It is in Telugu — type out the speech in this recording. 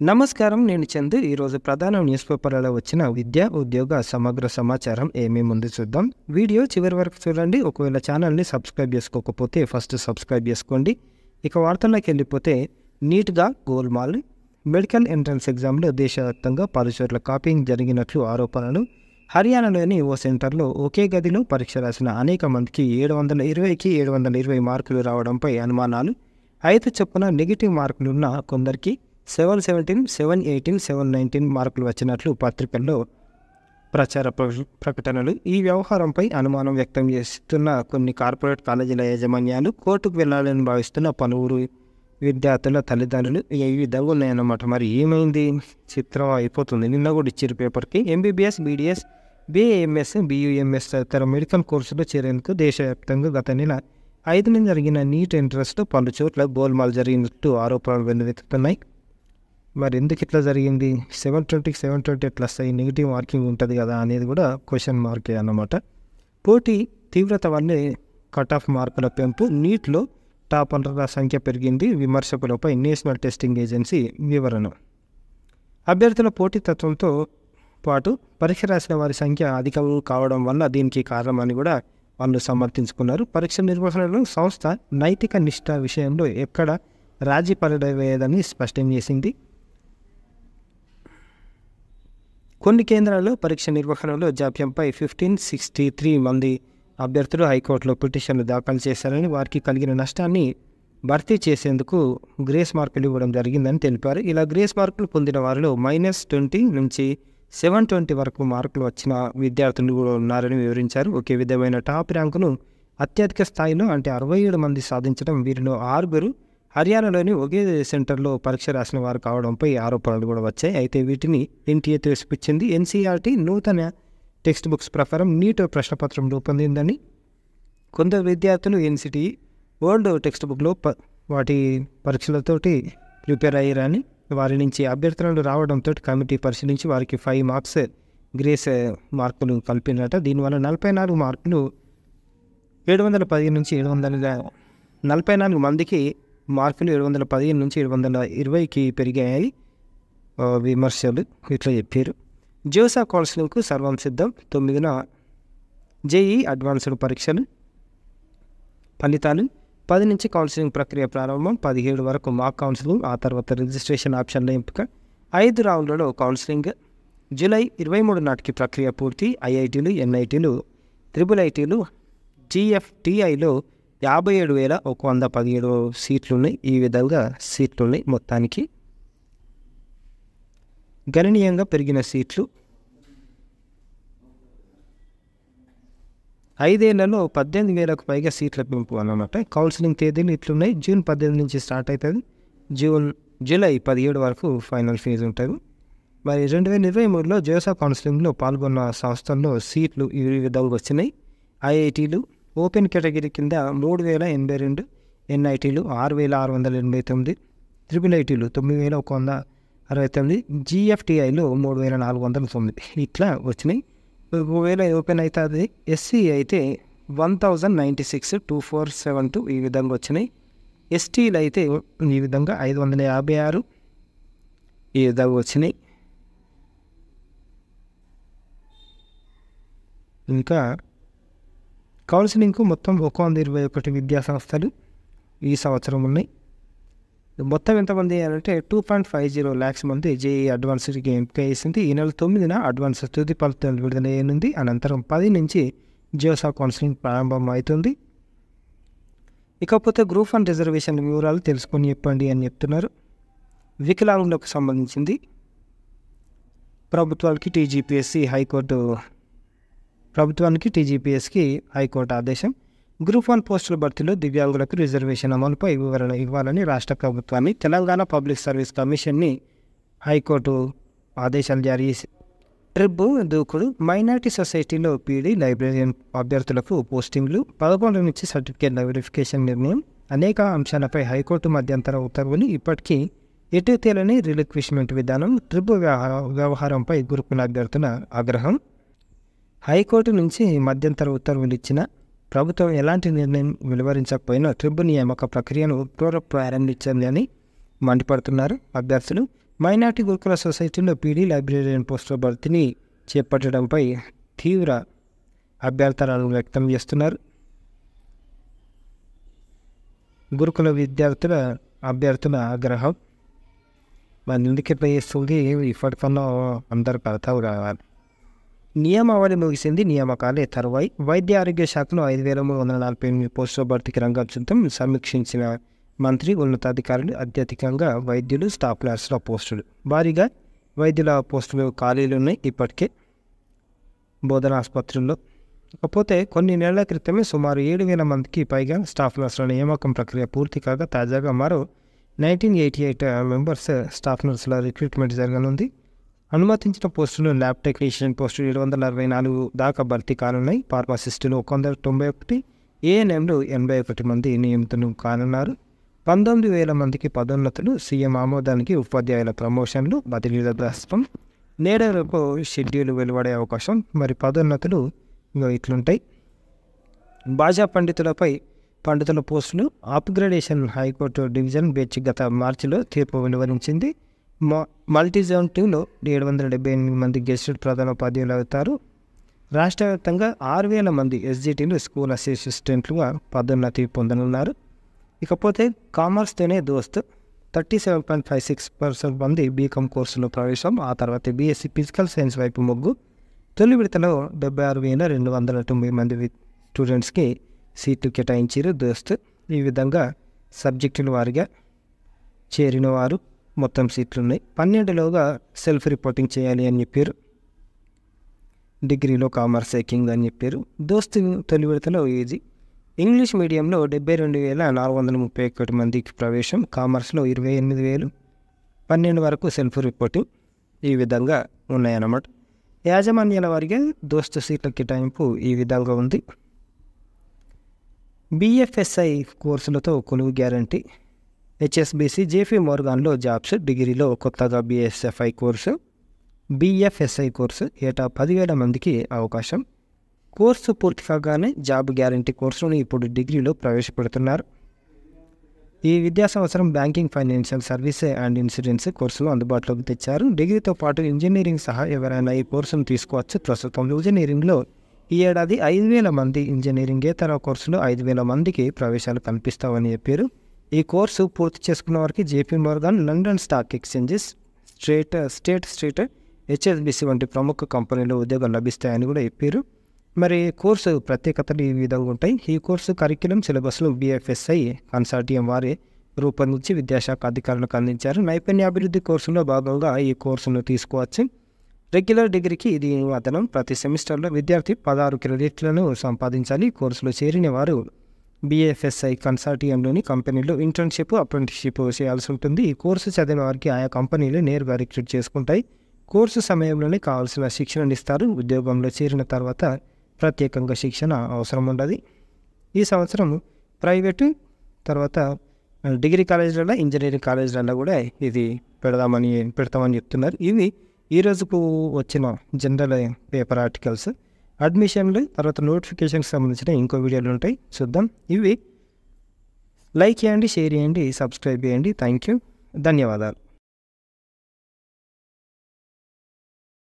నమస్కారం. నేను చందు. ఈరోజు ప్రధాన న్యూస్ పేపర్లలో వచ్చిన విద్యా, ఉద్యోగ సమగ్ర సమాచారం ఏమేముంది చూద్దాం. వీడియో చివరి వరకు చూడండి. ఒకవేళ ఛానల్ని సబ్స్క్రైబ్ చేసుకోకపోతే ఫస్ట్ సబ్స్క్రైబ్ చేసుకోండి. ఇక వార్తల్లోకి వెళ్ళిపోతే నీట్గా గోల్మాల్ మెడికల్ ఎంట్రన్స్ ఎగ్జామ్లో దేశవ్యాప్తంగా పలుచోట్ల కాపీయింగ్ జరిగినట్లు ఆరోపణలు. హర్యానాలోని ఓ సెంటర్లో ఒకే గదిలో పరీక్ష రాసిన అనేక మందికి 720కి 720 మార్కులు రావడంపై అనుమానాలు. 5 చొప్పున నెగిటివ్ మార్కులున్న కొందరికి 717, 718, 719 మార్కులు వచ్చినట్లు పత్రికల్లో ప్రచార ప్రకటనలు. ఈ వ్యవహారంపై అనుమానం వ్యక్తం చేస్తున్న కొన్ని కార్పొరేట్ కాలేజీల యాజమాన్యాలు, కోర్టుకు వెళ్లాలని భావిస్తున్న పలువురు విద్యార్థుల తల్లిదండ్రులు ఈ విధంగా ఉన్నాయన్నమాట. మరి ఏమైంది? చిత్రం అయిపోతుంది. నిన్న కూడా ఇచ్చారు పేపర్కి. ఎంబీబీఎస్, బీడీఎస్, బీఏఎంఎస్, బీయూఎంఎస్ తదితర మెడికల్ కోర్సులో చేరేందుకు దేశవ్యాప్తంగా గత నెల 5న జరిగిన నీట్ ఎంట్రన్స్లో పలు చోట్ల గోల్మాల్ జరిగినట్టు ఆరోపణలు వెల్లువెత్తుతున్నాయి. మరి ఎందుకు ఇట్లా జరిగింది? 720కి 720 ఎట్లా వస్తాయి? నెగిటివ్ మార్కింగ్ ఉంటుంది కదా అనేది కూడా క్వశ్చన్ మార్కే అన్నమాట. పోటీ తీవ్రత వల్లే కట్ ఆఫ్ మార్కుల పెంపు, నీట్లో టాపర్ల సంఖ్య పెరిగింది. విమర్శకులపై నేషనల్ టెస్టింగ్ ఏజెన్సీ వివరణ. అభ్యర్థుల పోటీతత్వంతో పాటు పరీక్ష రాసిన వారి సంఖ్య అధికం కావడం వల్ల దీనికి కారణమని కూడా వాళ్ళు సమర్థించుకున్నారు. పరీక్ష నిర్వహణలో సంస్థ నైతిక నిష్ఠ విషయంలో ఎక్కడ రాజీ పడలేదని స్పష్టం చేసింది. కొన్ని కేంద్రాల్లో పరీక్ష నిర్వహణలో జాప్యంపై 1563 మంది అభ్యర్థులు హైకోర్టులో పిటిషన్లు దాఖలు చేశారని, వారికి కలిగిన నష్టాన్ని భర్తీ చేసేందుకు గ్రేస్ మార్కులు ఇవ్వడం జరిగిందని తెలిపారు. ఇలా గ్రేస్ మార్కులు పొందిన వారిలో -20 నుంచి 720 వరకు మార్కులు వచ్చిన విద్యార్థులు కూడా ఉన్నారని వివరించారు. ఒకే విధమైన టాప్ ర్యాంకును అత్యధిక స్థాయిలో అంటే 67 మంది సాధించడం, వీరిలో 6 హర్యానాలోని ఒకే సెంటర్లో పరీక్ష రాసిన వారు కావడంపై ఆరోపణలు కూడా వచ్చాయి. అయితే వీటిని ఎన్టీఏ తోసిపుచ్చింది. ఎన్సీఆర్టీ నూతన టెక్స్ట్ బుక్స్ ప్రకారం నీట్ ప్రశ్నపత్రం రూపొందిందని, కొందరు విద్యార్థులు ఎన్సిటీ ఓల్డ్ టెక్స్ట్ బుక్లో వాటి పరీక్షలతోటి ప్రిపేర్ అయ్యారని, వారి నుంచి అభ్యర్థులను రావడంతో కమిటీ పరిశీలించి వారికి 5 మార్క్స్ గ్రేస్ మార్కులు కలిపినట. దీనివల్ల 44 మార్కులు 715 నుంచి 744 మందికి మార్కులు 715 నుంచి 720కి పెరిగాయి. విమర్శలు ఇట్లా చెప్పారు. జోసా కౌన్సిలింగ్కు సర్వం సిద్ధం. 9న జేఈ అడ్వాన్స్డ్ పరీక్షలు ఫలితాలు. 10 నుంచి కౌన్సిలింగ్ ప్రక్రియ ప్రారంభం. 17 వరకు మాక్ కౌన్సిలింగ్, ఆ తర్వాత రిజిస్ట్రేషన్ ఆప్షన్ల ఎంపిక. 5 రౌండ్లలో కౌన్సిలింగ్. జూలై 23 నాటికి ప్రక్రియ పూర్తి. ఐఐటీలు, ఎన్ఐటీలు, ట్రిపుల్ ఐటీలు, జీఎఫ్టీఐలో 57,117 సీట్లున్నాయి. ఈ విధంగా సీట్లున్నాయి. మొత్తానికి గణనీయంగా పెరిగిన సీట్లు. 5 ఏళ్లలో 18,000కు పైగా సీట్ల పెంపు అన్నమాట. కౌన్సిలింగ్ తేదీలు ఇట్లున్నాయి. జూన్ 18 నుంచి స్టార్ట్ అవుతుంది. జూలై 17 వరకు ఫైనల్ ఫేజ్ ఉంటుంది. మరి 2023లో జోసా కౌన్సిలింగ్లో పాల్గొన్న సంస్థల్లో సీట్లు ఈ విధంగా వచ్చినాయి. ఐఐటీలు ఓపెన్ కేటగిరీ కింద 3,082, ఎన్ఐటీలు 6,689, ట్రిపుల్ ఐటీలు 9,169, జీఎఫ్టీఐలో 3,409 ఇట్లా వచ్చినాయి. ఒకవేళ ఓపెన్ అయితే అది ఎస్సీ అయితే 1,096, 2472 ఈ విధంగా వచ్చినాయి. ఎస్టీలు అయితే ఈ విధంగా 556 ఈ విధంగా వచ్చినాయి. ఇంకా కౌన్సిలింగ్కు మొత్తం 121 విద్యా సంస్థలు ఈ సంవత్సరం ఉన్నాయి. మొత్తం ఎంతమంది అంటే 2.50 lakhs మంది జేఈ అడ్వాన్స్డ్కి ఎంపిక చేసింది. ఈ నెల 9న అడ్వాన్స్ తుది ఫలితాలు విడుదల చేయనుంది. అనంతరం 10 నుంచి జోసా కౌన్సిలింగ్ ప్రారంభం అవుతుంది. ఇకపోతే గ్రూప్ 1 రిజర్వేషన్ వివరాలు తెలుసుకొని చెప్పండి అని చెప్తున్నారు. వికలాంగులకు సంబంధించింది ప్రభుత్వానికి టీజీపీఎస్కి హైకోర్టు ఆదేశం. గ్రూప్ 1 పోస్టుల భర్తీలో దివ్యాంగులకు రిజర్వేషన్ అమలుపై వివరణ ఇవ్వాలని రాష్ట్ర ప్రభుత్వాన్ని తెలంగాణ పబ్లిక్ సర్వీస్ కమిషన్ని హైకోర్టు ఆదేశాలు జారీ చేసి, ట్రిబ్ దూకుడు మైనార్టీ సొసైటీలో పీడీ లైబ్రరీయన్ అభ్యర్థులకు పోస్టింగ్లు, 11 నుంచి సర్టిఫికేట్ వెరిఫికేషన్ నిర్ణయం, అనేక అంశాలపై హైకోర్టు మధ్యంతర ఉత్తర్వులు ఇప్పటికీ ఎటు తేలని రిలిక్విష్మెంట్ విధానం, ట్రిబ్ వ్యవహారంపై గురుకుల అభ్యర్థుల ఆగ్రహం. హైకోర్టు నుంచి మధ్యంతర ఉత్తర్వులు ఇచ్చిన ప్రభుత్వం ఎలాంటి నిర్ణయం వెలువరించకపోయినా ట్రిబ్ నియామక ప్రక్రియను ప్రారంభించింది అని మండిపడుతున్నారు అభ్యర్థులు. మైనార్టీ గురుకుల సొసైటీలో పీడీ లైబ్రేరియన్ పోస్టుల భర్తీని చేపట్టడంపై తీవ్ర అభ్యంతరాలను వ్యక్తం చేస్తున్నారు. గురుకుల అభ్యర్థుల ఆగ్రహం. మన ఎందుకు ఎట్లా చేస్తుంది, ఇప్పటికన్నా అందరికి అర్థం కావాలి. నియమావళి ముగిసింది, నియామకాలే తరువాయి. వైద్య ఆరోగ్య శాఖలో 5,348 పోస్టుల భర్తీకి రంగం సిద్ధం. సమీక్షించిన మంత్రి, ఉన్నతాధికారులు. అత్యధికంగా వైద్యులు, స్టాఫ్ నర్సుల పోస్టులు. భారీగా వైద్యుల పోస్టులు ఖాళీలు ఉన్నాయి ఇప్పటికే బోధన ఆసుపత్రుల్లో. కాకపోతే కొన్ని నెలల క్రితమే సుమారు 7,000 మందికి పైగా స్టాఫ్ నర్సుల నియామకం ప్రక్రియ పూర్తి కాగా తాజాగా మరో 1988 మెంబర్స్ స్టాఫ్ నర్సుల రిక్రూట్మెంట్ జరగనుంది. అనుమతించిన పోస్టులు ల్యాబ్ టెక్నీషియన్ పోస్టులు 744 దాకా భర్తీ కానున్నాయి. ఫార్మసిస్టులు 191, ఏఎన్ఎంలు 81 మంది నియమితులు కానున్నారు. 19,000 మందికి పదోన్నతులు. సీఎం ఆమోదానికి ఉపాధ్యాయుల ప్రమోషన్లు, బదిలీల దస్తం. నేడలకు షెడ్యూల్ వెలువడే అవకాశం. మరి పదోన్నతులు ఇట్లుంటాయి. భాషా పండితుల పోస్టులు అప్గ్రేడేషన్. హైకోర్టు డివిజన్ బెంచ్ గత మార్చిలో తీర్పు వెలువరించింది. మల్టీ జోన్ 2లో 778 మంది గెస్టెడ్ ప్రధానోపాధ్యాయులు అవుతారు. రాష్ట్ర వ్యాప్తంగా 6,000 మంది ఎస్జిటీలు స్కూల్ అసిస్టెంట్లుగా పదోన్నతి పొందనున్నారు. ఇకపోతే కామర్స్తోనే దోస్త్ 37.56% మంది బీకామ్ కోర్సులో ప్రవేశం. ఆ తర్వాత బీఎస్సీ ఫిజికల్ సైన్స్ వైపు మొగ్గు. తొలి విడతలో 76,290 మంది స్టూడెంట్స్కి సీట్లు కేటాయించారు దోస్త్. ఈ విధంగా సబ్జెక్టుల వారిగా చేరిన వారు మొత్తం సీట్లు ఉన్నాయి. 12లోగా సెల్ఫ్ రిపోర్టింగ్ చేయాలి అని చెప్పారు. డిగ్రీలో కామర్స్ కింగ్ అని చెప్పారు. దోస్త్ తొలి విడతలో ఈజీ. ఇంగ్లీష్ మీడియంలో 72,431 మందికి ప్రవేశం. కామర్స్లో 28,000. 12 వరకు సెల్ఫ్ రిపోర్టింగ్. ఈ విధంగా ఉన్నాయన్నమాట. యాజమాన్యాల వారిగా దోస్త్ సీట్ల కేటాయింపు ఈ విధంగా ఉంది. బిఎఫ్ఎస్ఐ కోర్సులతో కొలువు గ్యారంటీ. హెచ్ఎస్బిసి, జేపీ మోర్గాన్లో జాబ్స్. డిగ్రీలో కొత్తగా బిఎఫ్ఎస్ఐ కోర్సు ఏటా 10,000 మందికి అవకాశం. కోర్సు పూర్తి కాగానే జాబ్ గ్యారంటీ కోర్సును ఇప్పుడు డిగ్రీలో ప్రవేశపెడుతున్నారు. ఈ విద్యా సంవత్సరం banking, financial service and insurance కోర్సులు అందుబాటులోకి తెచ్చారు. డిగ్రీతో పాటు ఇంజనీరింగ్ సహా ఎవరైనా ఈ కోర్సును తీసుకోవచ్చు. ప్రస్తుతం ఇంజనీరింగ్లో ఈ ఏడాది 5,000 మంది, ఇంజనీరింగేతర కోర్సులో 5,000 మందికి ప్రవేశాలు కల్పిస్తామని చెప్పారు. ఈ కోర్సు పూర్తి చేసుకున్న వారికి JP Morgan, London stock exchanges, state street, HSBC వంటి ప్రముఖ కంపెనీలో ఉద్యోగాలు లభిస్తాయని కూడా చెప్పారు. మరి కోర్సు ప్రత్యేకతలు ఈ విధంగా ఉంటాయి. ఈ కోర్సు కరిక్యులం సిలబస్లో బిఎఫ్ఎస్ఐ కన్సార్టియం వారే రూపొందించి విద్యాశాఖ అధికారులకు అందించారు. నైపుణ్యాభివృద్ధి కోర్సులో భాగంగా ఈ కోర్సును తీసుకోవచ్చు. రెగ్యులర్ డిగ్రీకి ఇది అదనం. ప్రతి సెమిస్టర్లో విద్యార్థి 16 క్రెడిట్లను సంపాదించాలి. కోర్సులో చేరిన వారు బిఎఫ్ఎస్ఐ కన్సార్టియంలోని కంపెనీలో ఇంటర్న్షిప్, అప్రెంటిస్షిప్ చేయాల్సి ఉంటుంది. ఈ కోర్సు చదివిన వారికి ఆయా కంపెనీలు నేరుగా రిక్రూట్ చేసుకుంటాయి. కోర్సు సమయంలోనే కావాల్సిన శిక్షణను ఇస్తారు. ఉద్యోగంలో చేరిన తర్వాత ప్రత్యేకంగా శిక్షణ అవసరం ఉండదు. ఈ సంవత్సరం ప్రైవేటు, తర్వాత డిగ్రీ కాలేజీలలో, ఇంజనీరింగ్ కాలేజీలలో కూడా ఇది పెడతామని చెప్తున్నారు. ఇవి ఈరోజుకు వచ్చిన జనరల్ పేపర్ ఆర్టికల్స్. అడ్మిషన్లు తర్వాత నోటిఫికేషన్కి సంబంధించిన ఇంకో వీడియోలు ఉంటాయి, చూద్దాం. ఇవి లైక్ చేయండి, షేర్ చేయండి, సబ్స్క్రైబ్ చేయండి. థ్యాంక్ యూ, ధన్యవాదాలు.